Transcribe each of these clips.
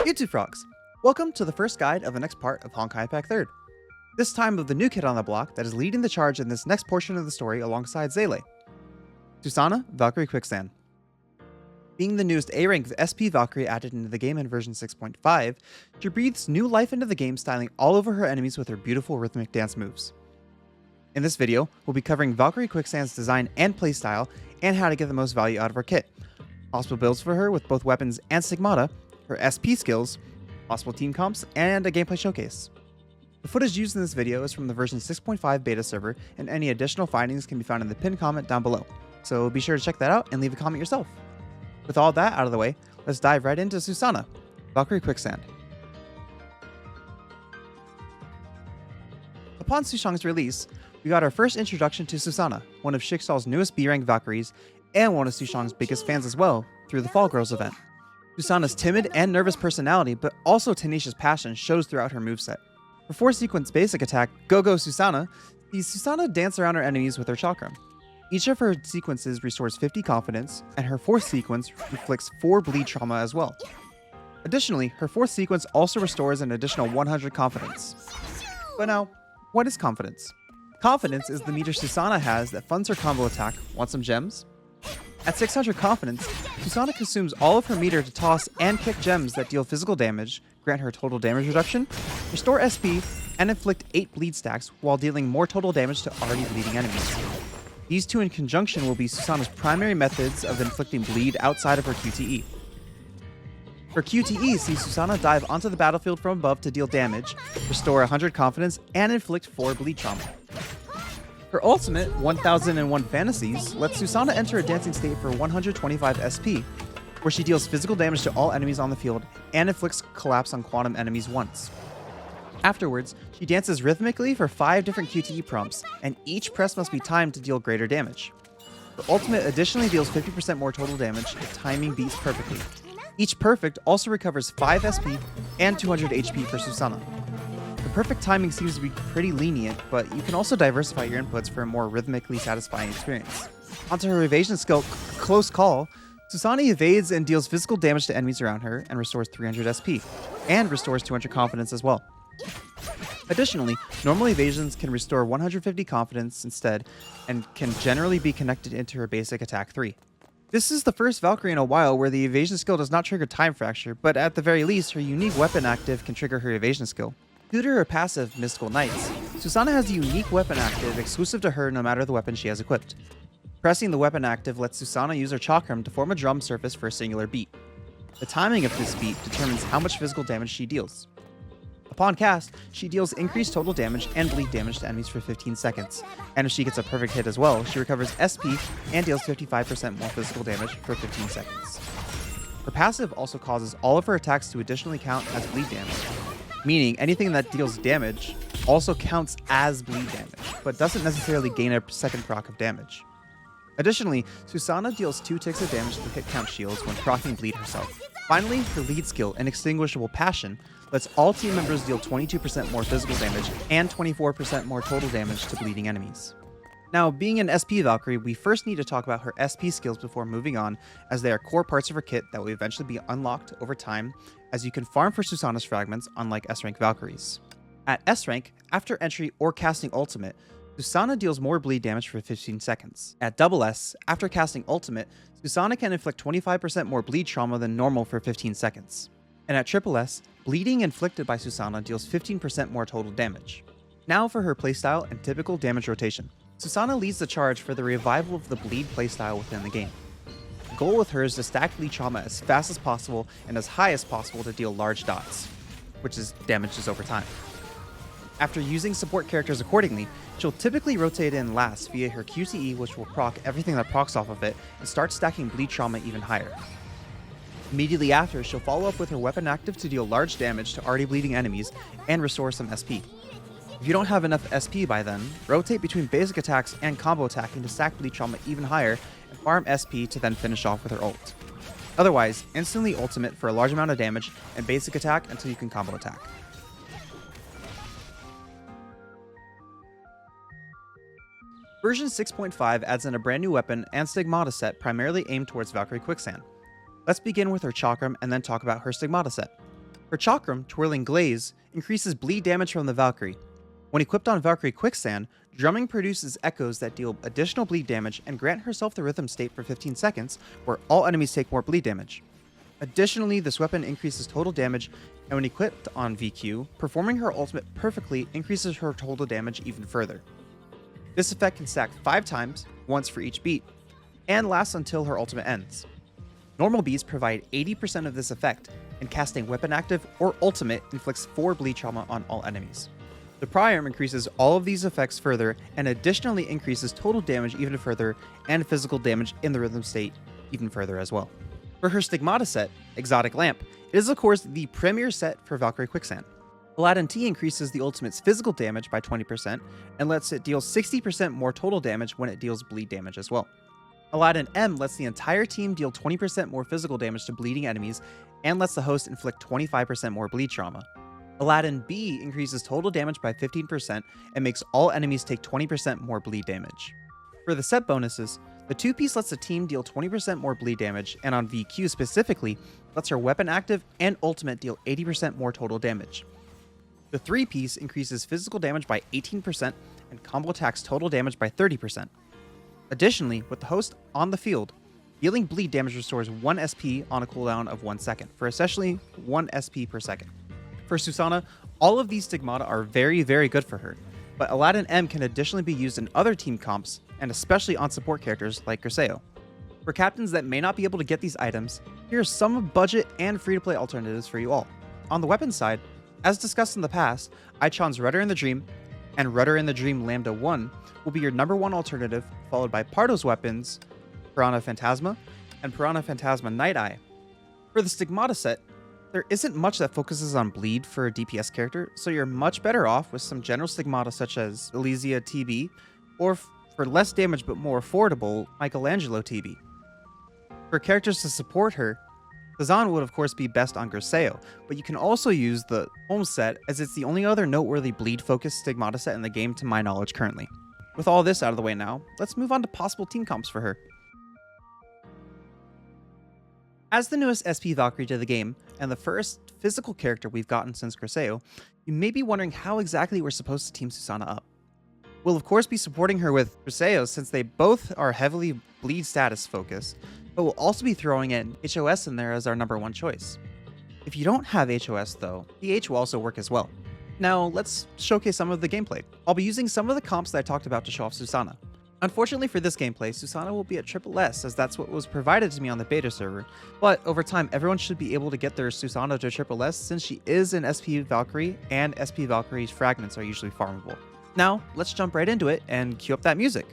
YouTube frogs! Welcome to the first guide of the next part of Honkai Impact 3rd. This time of the new kid on the block that is leading the charge in this next portion of the story alongside Zele. Susannah, Valkyrie Quicksand. Being the newest A-rank SP Valkyrie added into the game in version 6.5, she breathes new life into the game, styling all over her enemies with her beautiful rhythmic dance moves. In this video, we'll be covering Valkyrie Quicksand's design and playstyle, and how to get the most value out of her kit, possible builds for her with both weapons and Stigmata, her SP skills, possible team comps, and a gameplay showcase. The footage used in this video is from the version 6.5 beta server, and any additional findings can be found in the pinned comment down below, so be sure to check that out and leave a comment yourself. With all that out of the way, let's dive right into Susannah, Valkyrie Quicksand. Upon Sushang's release, we got our first introduction to Susannah, one of Schicksal's newest B-rank Valkyries, and one of Sushang's biggest fans as well, through the Fall Girls event. Susannah's timid and nervous personality, but also tenacious passion, shows throughout her moveset. Her 4-sequence basic attack, Go Go Susannah, sees Susannah dance around her enemies with her chakram. Each of her sequences restores 50 confidence, and her 4th sequence inflicts 4 bleed trauma as well. Additionally, her 4th sequence also restores an additional 100 confidence. But now, what is confidence? Confidence is the meter Susannah has that funds her combo attack. Want some gems? At 600 confidence, Susannah consumes all of her meter to toss and kick gems that deal physical damage, grant her total damage reduction, restore SP, and inflict 8 bleed stacks while dealing more total damage to already bleeding enemies. These two in conjunction will be Susannah's primary methods of inflicting bleed outside of her QTE. Her QTE sees Susannah dive onto the battlefield from above to deal damage, restore 100 confidence, and inflict 4 bleed trauma. Her ultimate, 1001 Fantasies, lets Susannah enter a dancing state for 125 SP, where she deals physical damage to all enemies on the field and inflicts collapse on quantum enemies once. Afterwards, she dances rhythmically for 5 different QTE prompts, and each press must be timed to deal greater damage. Her ultimate additionally deals 50% more total damage if timing beats perfectly. Each perfect also recovers 5 SP and 200 HP for Susannah. The perfect timing seems to be pretty lenient, but you can also diversify your inputs for a more rhythmically satisfying experience. Onto her evasion skill, Close Call, Susannah evades and deals physical damage to enemies around her and restores 300 SP, and restores 200 confidence as well. Additionally, normal evasions can restore 150 confidence instead, and can generally be connected into her basic attack 3. This is the first Valkyrie in a while where the evasion skill does not trigger Time Fracture, but at the very least, her unique weapon active can trigger her evasion skill. Due to her passive, Mystical Knights, Susannah has a unique weapon active exclusive to her no matter the weapon she has equipped. Pressing the weapon active lets Susannah use her chakram to form a drum surface for a singular beat. The timing of this beat determines how much physical damage she deals. Upon cast, she deals increased total damage and bleed damage to enemies for 15 seconds, and if she gets a perfect hit as well, she recovers SP and deals 55% more physical damage for 15 seconds. Her passive also causes all of her attacks to additionally count as bleed damage, meaning anything that deals damage also counts as bleed damage, but doesn't necessarily gain a second proc of damage. Additionally, Susannah deals 2 ticks of damage to hit count shields when proccing bleed herself. Finally, her lead skill, Inextinguishable Passion, lets all team members deal 22% more physical damage and 24% more total damage to bleeding enemies. Now, being an SP Valkyrie, we first need to talk about her SP skills before moving on, as they are core parts of her kit that will eventually be unlocked over time, as you can farm for Susannah's fragments unlike S-rank Valkyries. At S-rank, after entry or casting ultimate, Susannah deals more bleed damage for 15 seconds. At double S, after casting ultimate, Susannah can inflict 25% more bleed trauma than normal for 15 seconds. And at triple S, bleeding inflicted by Susannah deals 15% more total damage. Now for her playstyle and typical damage rotation. Susannah leads the charge for the revival of the bleed playstyle within the game. The goal with her is to stack bleed trauma as fast as possible and as high as possible to deal large dots, which is damages over time. After using support characters accordingly, she'll typically rotate in last via her QTE, which will proc everything that procs off of it and start stacking bleed trauma even higher. Immediately after, she'll follow up with her weapon active to deal large damage to already bleeding enemies and restore some SP. If you don't have enough SP by then, rotate between basic attacks and combo attacking to stack bleed trauma even higher and farm SP to then finish off with her ult. Otherwise, instantly ultimate for a large amount of damage and basic attack until you can combo attack. Version 6.5 adds in a brand new weapon and Stigmata set primarily aimed towards Valkyrie Quicksand. Let's begin with her chakram and then talk about her Stigmata set. Her Chakram, Twirling Glaze, increases bleed damage from the Valkyrie. When equipped on Valkyrie Quicksand, drumming produces echoes that deal additional bleed damage and grant herself the rhythm state for 15 seconds, where all enemies take more bleed damage. Additionally, this weapon increases total damage, and when equipped on VQ, performing her ultimate perfectly increases her total damage even further. This effect can stack 5 times, once for each beat, and lasts until her ultimate ends. Normal beats provide 80% of this effect, and casting weapon active or ultimate inflicts 4 bleed trauma on all enemies. The Priarm increases all of these effects further, and additionally increases total damage even further, and physical damage in the rhythm state even further as well. For her Stigmata set, Exotic Lamp, it is of course the premier set for Valkyrie Quicksand. Aladdin T increases the ultimate's physical damage by 20% and lets it deal 60% more total damage when it deals bleed damage as well. Aladdin M lets the entire team deal 20% more physical damage to bleeding enemies and lets the host inflict 25% more bleed trauma. Aladdin B increases total damage by 15% and makes all enemies take 20% more bleed damage. For the set bonuses, the 2-piece lets the team deal 20% more bleed damage, and on VQ specifically, lets her weapon active and ultimate deal 80% more total damage. The 3-piece increases physical damage by 18% and combo attacks total damage by 30%. Additionally, with the host on the field, dealing bleed damage restores 1 SP on a cooldown of 1 second, for essentially 1 SP per second. For Susannah, all of these Stigmata are very good for her, but Aladdin M can additionally be used in other team comps, and especially on support characters like Griseo. For captains that may not be able to get these items, here are some budget and free-to-play alternatives for you all. On the weapon side, as discussed in the past, Ichon's Rudder in the Dream and Rudder in the Dream Lambda 1 will be your number 1 alternative, followed by Pardo's weapons, Piranha Phantasma, and Piranha Phantasma Night Eye. For the Stigmata set, there isn't much that focuses on bleed for a DPS character, so you're much better off with some general Stigmata such as Elysia TB, or for less damage but more affordable, Michelangelo TB. For characters to support her, Susannah would of course be best on Griseo, but you can also use the Home set as it's the only other noteworthy bleed-focused Stigmata set in the game to my knowledge currently. With all this out of the way now, let's move on to possible team comps for her. As the newest SP Valkyrie to the game, and the first physical character we've gotten since Griseo, you may be wondering how exactly we're supposed to team Susannah up. We'll of course be supporting her with Griseo since they both are heavily bleed status focused, but we'll also be throwing in HOS in there as our number 1 choice. If you don't have HOS though, DH will also work as well. Now let's showcase some of the gameplay. I'll be using some of the comps that I talked about to show off Susannah. Unfortunately for this gameplay, Susannah will be at Triple S as that's what was provided to me on the beta server, but over time everyone should be able to get their Susannah to Triple S since she is an SP Valkyrie and SP Valkyrie's fragments are usually farmable. Now, let's jump right into it and cue up that music.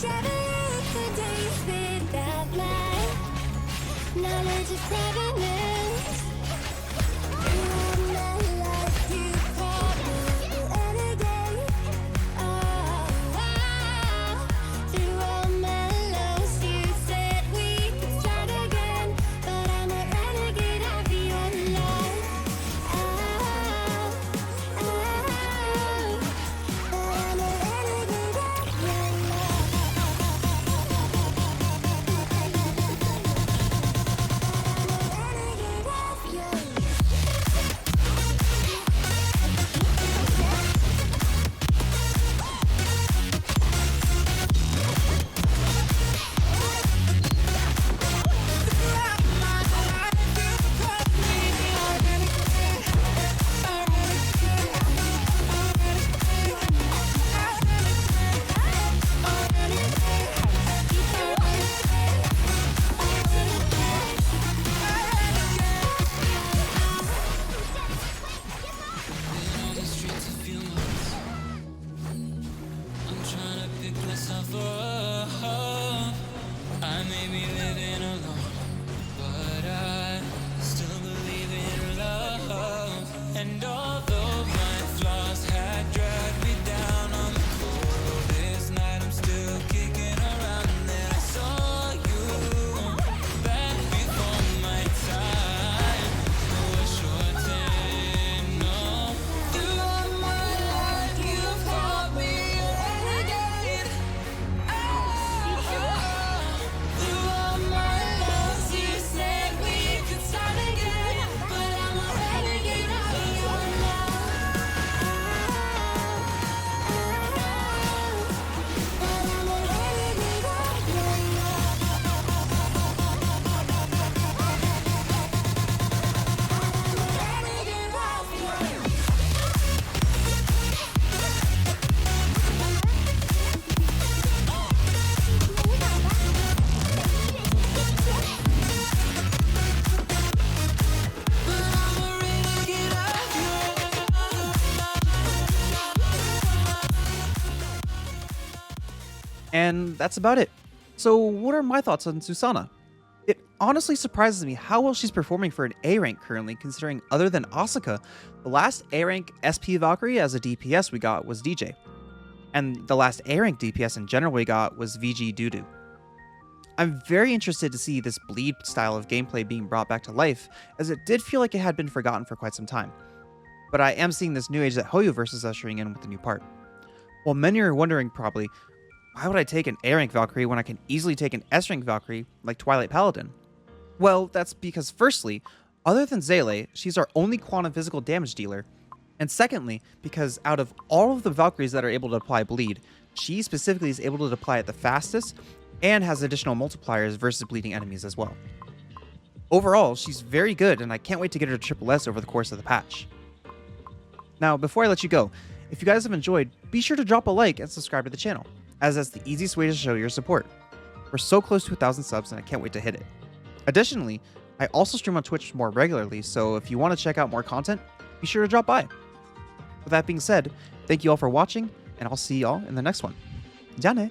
Traveling for days without my knowledge of provenance. Through my life, you caught me renegade. Through all my lows, you said we could start again, but I'm a renegade of your life. But I'm a renegade of your I may be living alone, but I still believe in love. And although my flaws had dragged me down on the coldest night, I'm still kicking around. And then I saw you back before my time. Oh, a short time, no. Through all my life, you've called me a renegade. Through all my loves, you said we could start again, but I'm a renegade of your love. But I'm a renegade of your And that's about it. So what are my thoughts on Susannah? It honestly surprises me how well she's performing for an A rank currently, considering other than Asuka, the last A rank SP Valkyrie as a DPS we got was DJ. And the last A rank DPS in general we got was VG Dudu. I'm very interested to see this bleed style of gameplay being brought back to life, as it did feel like it had been forgotten for quite some time. But I am seeing this new age that Hoyoverse is ushering in with the new part. While many are wondering probably, why would I take an A rank Valkyrie when I can easily take an S rank Valkyrie like Twilight Paladin? Well, that's because firstly, other than Zele, she's our only quantum physical damage dealer. And secondly, because out of all of the Valkyries that are able to apply bleed, she specifically is able to apply it the fastest and has additional multipliers versus bleeding enemies as well. Overall, she's very good and I can't wait to get her to Triple S over the course of the patch. Now, before I let you go, if you guys have enjoyed, be sure to drop a like and subscribe to the channel, as that's the easiest way to show your support. We're so close to 1,000 subs and I can't wait to hit it. Additionally, I also stream on Twitch more regularly, so if you want to check out more content, be sure to drop by. With that being said, thank you all for watching, and I'll see y'all in the next one. Ja ne!